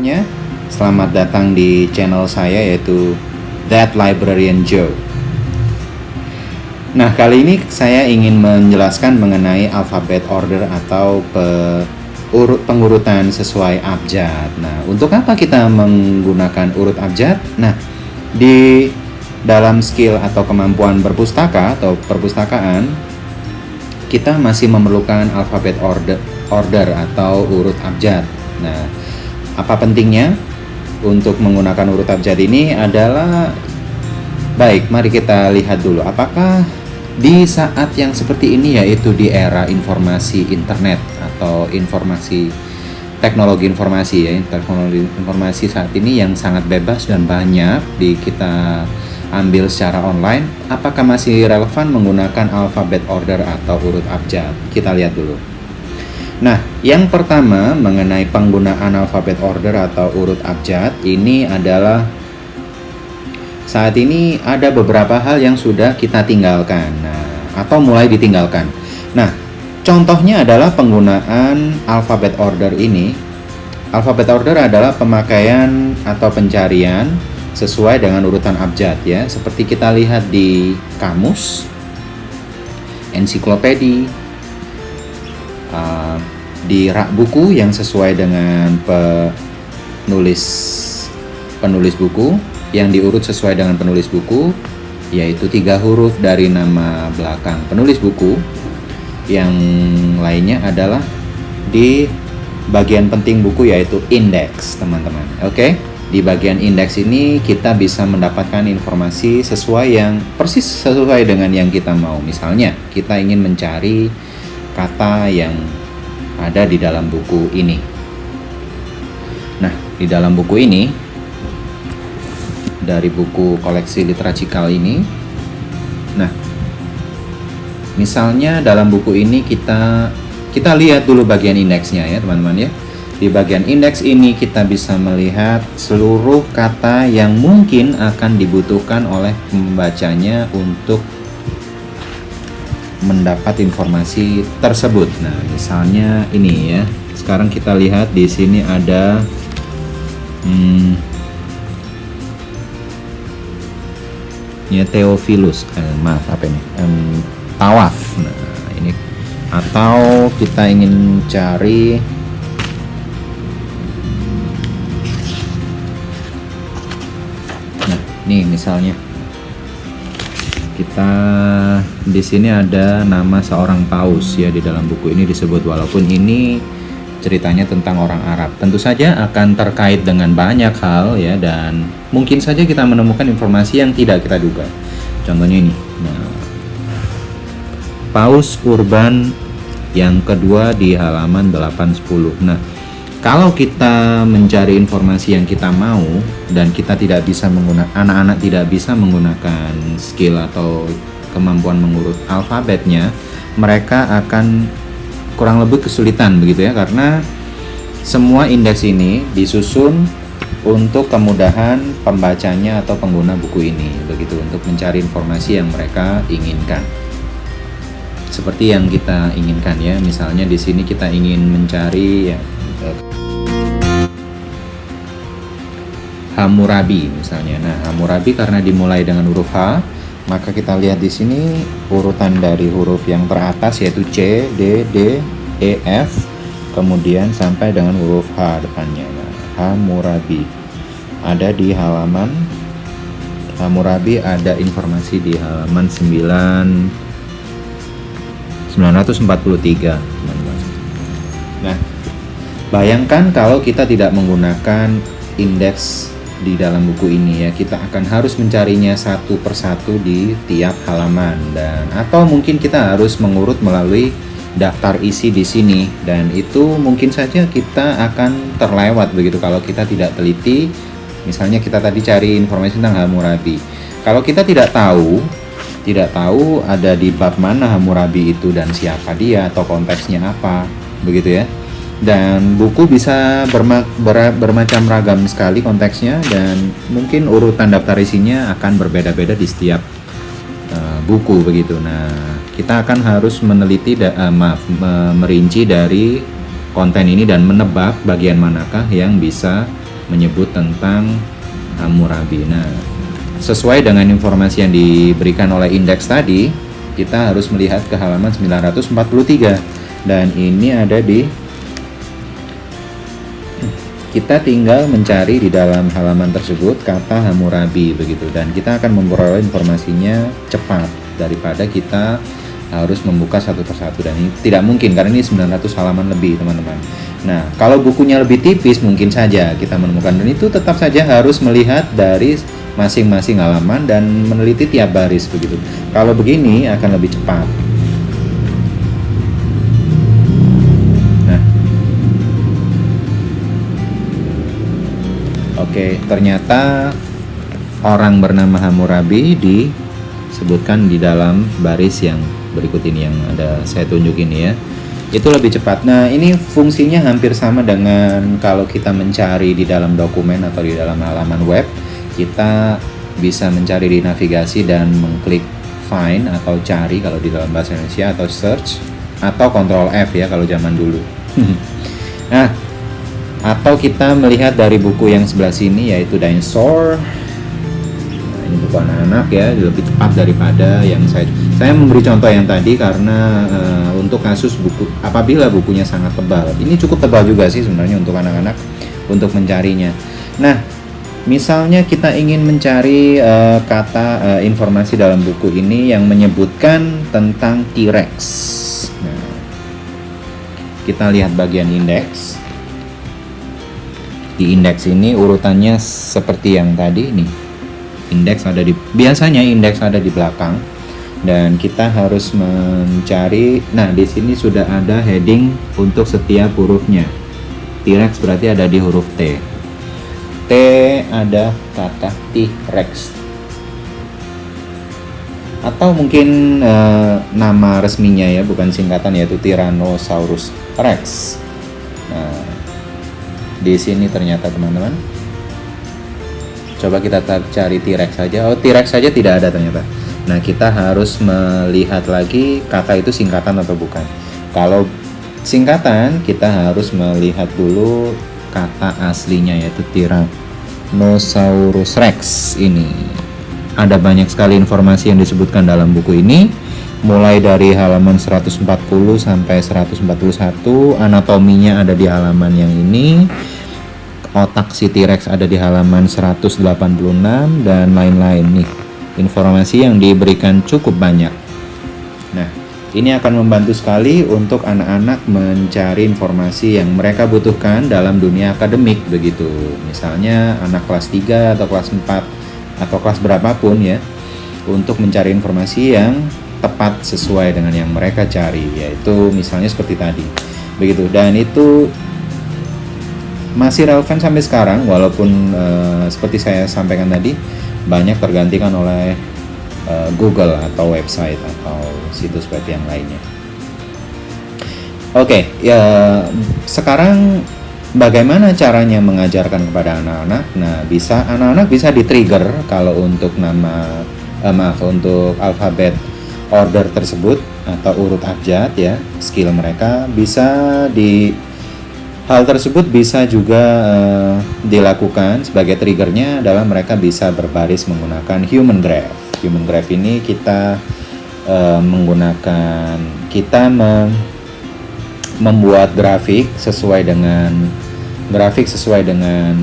semuanya, selamat datang di channel saya yaitu That Librarian Joe. Nah, kali ini saya ingin menjelaskan mengenai alphabet order atau pengurutan sesuai abjad. Nah, untuk apa kita menggunakan urut abjad? Nah, di dalam skill atau kemampuan berpustaka atau perpustakaan, kita masih memerlukan alphabet order atau urut abjad. Nah, apa pentingnya untuk menggunakan urut abjad ini adalah, baik, mari kita lihat dulu apakah di saat yang seperti ini, yaitu di era informasi internet atau teknologi informasi saat ini yang sangat bebas dan banyak kita ambil secara online, apakah masih relevan menggunakan alphabet order atau urut abjad? Kita lihat dulu. Nah, yang pertama mengenai penggunaan alphabet order atau urut abjad ini adalah saat ini ada beberapa hal yang sudah kita tinggalkan, atau mulai ditinggalkan. Nah, contohnya adalah penggunaan alphabet order ini. Alphabet order adalah pemakaian atau pencarian sesuai dengan urutan abjad, ya, seperti kita lihat di kamus, ensiklopedi, di rak buku yang sesuai dengan penulis buku, yang diurut sesuai dengan penulis buku, yaitu 3 huruf dari nama belakang penulis buku. Yang lainnya adalah di bagian penting buku, yaitu indeks, teman-teman. Oke? Di bagian indeks ini kita bisa mendapatkan informasi persis sesuai dengan yang kita mau. Misalnya, kita ingin mencari kata yang ada di dalam buku ini. Nah, di dalam buku ini, dari buku koleksi Literacikal ini, nah, misalnya dalam buku ini kita lihat dulu bagian indeksnya, ya teman-teman, ya. Di bagian indeks ini kita bisa melihat seluruh kata yang mungkin akan dibutuhkan oleh pembacanya untuk mendapat informasi tersebut. Nah, misalnya ini, ya. Sekarang kita lihat di sini ada Theophilus, tawaf. Nah, ini, atau kita ingin cari nih, misalnya kita di sini ada nama seorang paus, ya, di dalam buku ini disebut, walaupun ini ceritanya tentang orang Arab. Tentu saja akan terkait dengan banyak hal, ya, dan mungkin saja kita menemukan informasi yang tidak kita duga. Contohnya ini. Nah, Paus Urban yang kedua di halaman 810. Nah, kalau kita mencari informasi yang kita mau dan kita tidak bisa anak-anak tidak bisa menggunakan skill atau kemampuan mengurut alfabetnya, mereka akan kurang lebih kesulitan, begitu, ya, karena semua indeks ini disusun untuk kemudahan pembacanya atau pengguna buku ini, begitu, untuk mencari informasi yang mereka inginkan. Seperti yang kita inginkan, ya. Misalnya di sini kita ingin mencari, ya, Hammurabi misalnya. Nah, Hammurabi karena dimulai dengan huruf H, maka kita lihat di sini urutan dari huruf yang teratas, yaitu C, D, D, E, F, kemudian sampai dengan huruf H depannya. Nah, Hammurabi ada di halaman Hammurabi, ada informasi di halaman 943, teman-teman. Nah, bayangkan kalau kita tidak menggunakan indeks di dalam buku ini, ya, kita akan harus mencarinya satu persatu di tiap halaman, dan atau mungkin kita harus mengurut melalui daftar isi di sini, dan itu mungkin saja kita akan terlewat, begitu, kalau kita tidak teliti. Misalnya kita tadi cari informasi tentang Hammurabi, kalau kita tidak tahu ada di bab mana Hammurabi itu dan siapa dia atau konteksnya apa, begitu, ya. Dan buku bisa bermacam ragam sekali konteksnya, dan mungkin urutan daftar isinya akan berbeda-beda di setiap buku, begitu. Nah, kita akan harus merinci dari konten ini dan menebak bagian manakah yang bisa menyebut tentang Hammurabi. Nah, sesuai dengan informasi yang diberikan oleh indeks tadi, kita harus melihat ke halaman 943, dan ini ada di, kita tinggal mencari di dalam halaman tersebut kata Hammurabi begitu, dan kita akan memperoleh informasinya cepat daripada kita harus membuka satu persatu, dan ini tidak mungkin karena ini 900 halaman lebih, teman-teman. Nah, kalau bukunya lebih tipis mungkin saja kita menemukan, dan itu tetap saja harus melihat dari masing-masing halaman dan meneliti tiap baris begitu. Kalau begini akan lebih cepat. Nah, oke, ternyata orang bernama Hammurabi disebutkan di dalam baris yang berikut ini yang ada saya tunjuk ini ya. Itu lebih cepat. Nah, ini fungsinya hampir sama dengan kalau kita mencari di dalam dokumen atau di dalam halaman web. Kita bisa mencari di navigasi dan mengklik find atau cari kalau di dalam bahasa Indonesia, atau search, atau Ctrl F ya kalau zaman dulu. Nah, atau kita melihat dari buku yang sebelah sini yaitu Dinosaur. Ini buku anak-anak ya, lebih cepat daripada yang saya memberi contoh yang tadi karena untuk kasus buku apabila bukunya sangat tebal. Ini cukup tebal juga sih sebenarnya untuk anak-anak untuk mencarinya. Nah, misalnya kita ingin mencari kata informasi dalam buku ini yang menyebutkan tentang T-Rex. Nah, kita lihat bagian indeks. Di indeks ini urutannya seperti yang tadi nih. Biasanya indeks ada di belakang, dan kita harus mencari. Nah, di sini sudah ada heading untuk setiap hurufnya. T-Rex berarti ada di huruf T. T ada kata T-Rex. Atau mungkin nama resminya ya, bukan singkatan, yaitu Tyrannosaurus Rex. Nah, di sini ternyata teman-teman. Coba kita cari T-Rex saja. Oh, T-Rex saja tidak ada ternyata. Nah, kita harus melihat lagi kata itu singkatan atau bukan. Kalau singkatan, kita harus melihat dulu kata aslinya yaitu Tyrannosaurus Rex ini. Ada banyak sekali informasi yang disebutkan dalam buku ini, mulai dari halaman 140 sampai 141. Anatominya ada di halaman yang ini. Otak si T-Rex ada di halaman 186 dan lain-lain nih. Informasi yang diberikan cukup banyak. Nah, ini akan membantu sekali untuk anak-anak mencari informasi yang mereka butuhkan dalam dunia akademik begitu. Misalnya anak kelas 3 atau kelas 4 atau kelas berapapun ya, untuk mencari informasi yang tepat sesuai dengan yang mereka cari, yaitu misalnya seperti tadi. Begitu, dan itu masih relevan sampai sekarang walaupun seperti saya sampaikan tadi banyak tergantikan oleh Google atau website atau situs web yang lainnya. Oke, ya sekarang bagaimana caranya mengajarkan kepada anak-anak? Nah, anak-anak bisa di-trigger kalau untuk untuk alfabet order tersebut atau urut abjad ya, skill mereka bisa hal tersebut bisa juga dilakukan sebagai triggernya adalah mereka bisa berbaris menggunakan human graph. Human graph ini kita membuat grafik sesuai dengan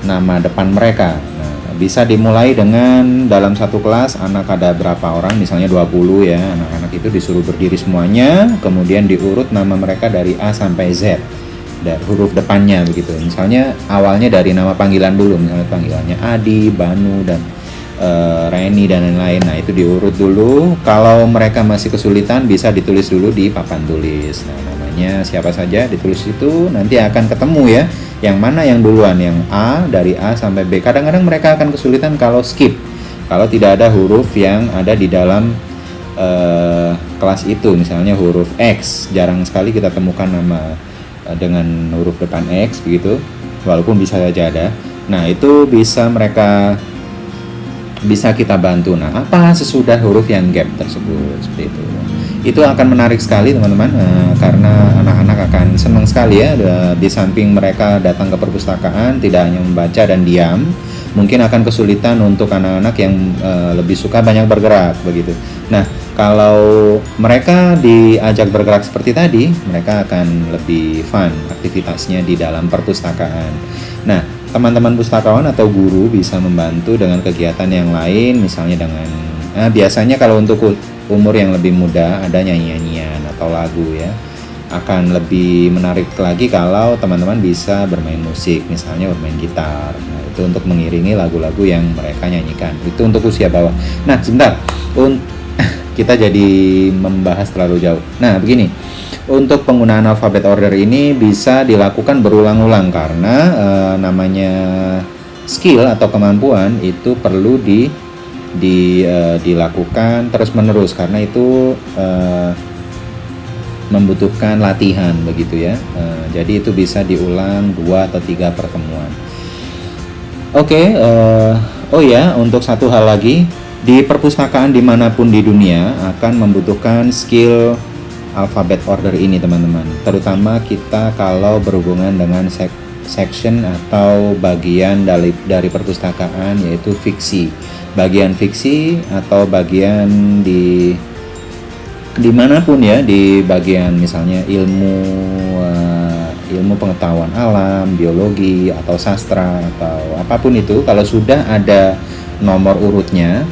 nama depan mereka. Nah, bisa dimulai dengan dalam satu kelas anak ada berapa orang, misalnya 20 ya. Anak-anak itu disuruh berdiri semuanya, kemudian diurut nama mereka dari A sampai Z. Dari huruf depannya begitu. Misalnya awalnya dari nama panggilan dulu, misalnya panggilannya Adi, Banu, dan Reni dan lain-lain. Nah, itu diurut dulu. Kalau mereka masih kesulitan bisa ditulis dulu di papan tulis. Nah, namanya siapa saja ditulis itu, nanti akan ketemu ya yang mana yang duluan, yang A, dari A sampai B. Kadang-kadang mereka akan kesulitan kalau skip, kalau tidak ada huruf yang ada di dalam kelas itu. Misalnya huruf X, jarang sekali kita temukan nama dengan huruf depan X begitu, walaupun bisa saja ada. Nah, itu bisa kita bantu. Nah, apa sesudah huruf yang gap tersebut, seperti itu. Itu akan menarik sekali teman-teman, karena anak-anak akan senang sekali ya. Di samping mereka datang ke perpustakaan tidak hanya membaca dan diam, mungkin akan kesulitan untuk anak-anak yang lebih suka banyak bergerak begitu. Nah, kalau mereka diajak bergerak seperti tadi, mereka akan lebih fun aktivitasnya di dalam perpustakaan. Nah, teman-teman pustakawan atau guru bisa membantu dengan kegiatan yang lain, misalnya dengan biasanya kalau untuk umur yang lebih muda ada nyanyi-nyanyian atau lagu ya. Akan lebih menarik lagi kalau teman-teman bisa bermain musik, misalnya bermain gitar. Nah, itu untuk mengiringi lagu-lagu yang mereka nyanyikan. Itu untuk usia bawah. Nah, sebentar. Kita jadi membahas terlalu jauh. Nah, begini. Untuk penggunaan alfabet order ini bisa dilakukan berulang-ulang karena namanya skill atau kemampuan itu perlu dilakukan terus-menerus karena itu membutuhkan latihan begitu ya. Jadi itu bisa diulang 2 atau 3 pertemuan. Oke, oh ya, untuk satu hal lagi, di perpustakaan dimanapun di dunia akan membutuhkan skill alfabet order ini teman-teman. Terutama kita kalau berhubungan dengan section atau bagian dari perpustakaan, yaitu fiksi. Bagian fiksi atau bagian dimanapun ya, di bagian misalnya ilmu pengetahuan alam, biologi atau sastra atau apapun itu, kalau sudah ada nomor urutnya,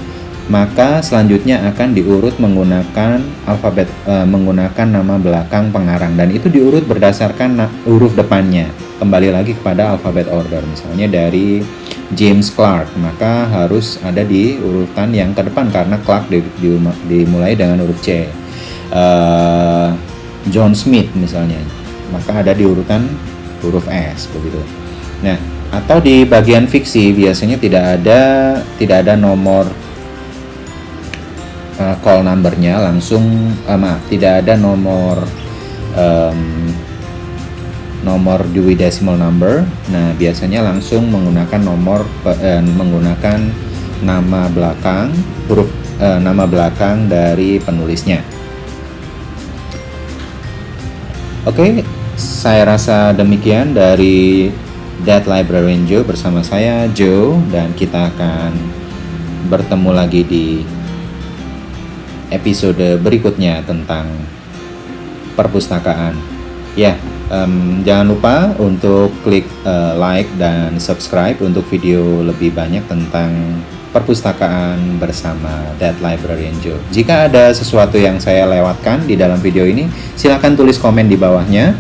maka selanjutnya akan diurut menggunakan alfabet, menggunakan nama belakang pengarang, dan itu diurut berdasarkan huruf depannya. Kembali lagi kepada alfabet order, misalnya dari James Clark, maka harus ada di urutan yang ke depan karena Clark dimulai dengan huruf C. John Smith misalnya, maka ada di urutan huruf S begitu. Nah, atau di bagian fiksi biasanya tidak ada nomor call numbernya langsung, tidak ada nomor Dewey Decimal Number. Nah, biasanya langsung menggunakan menggunakan nama belakang nama belakang dari penulisnya. Oke, saya rasa demikian dari That Librarian Joe bersama saya Joe, dan kita akan bertemu lagi di episode berikutnya tentang perpustakaan. Ya, jangan lupa untuk klik like dan subscribe untuk video lebih banyak tentang perpustakaan bersama That Librarian Joe. Jika ada sesuatu yang saya lewatkan di dalam video ini, silakan tulis komen di bawahnya,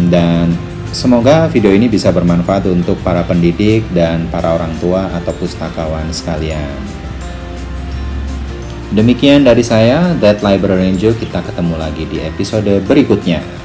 dan semoga video ini bisa bermanfaat untuk para pendidik dan para orang tua atau pustakawan sekalian. Demikian dari saya, That Librarian Joe. Kita ketemu lagi di episode berikutnya.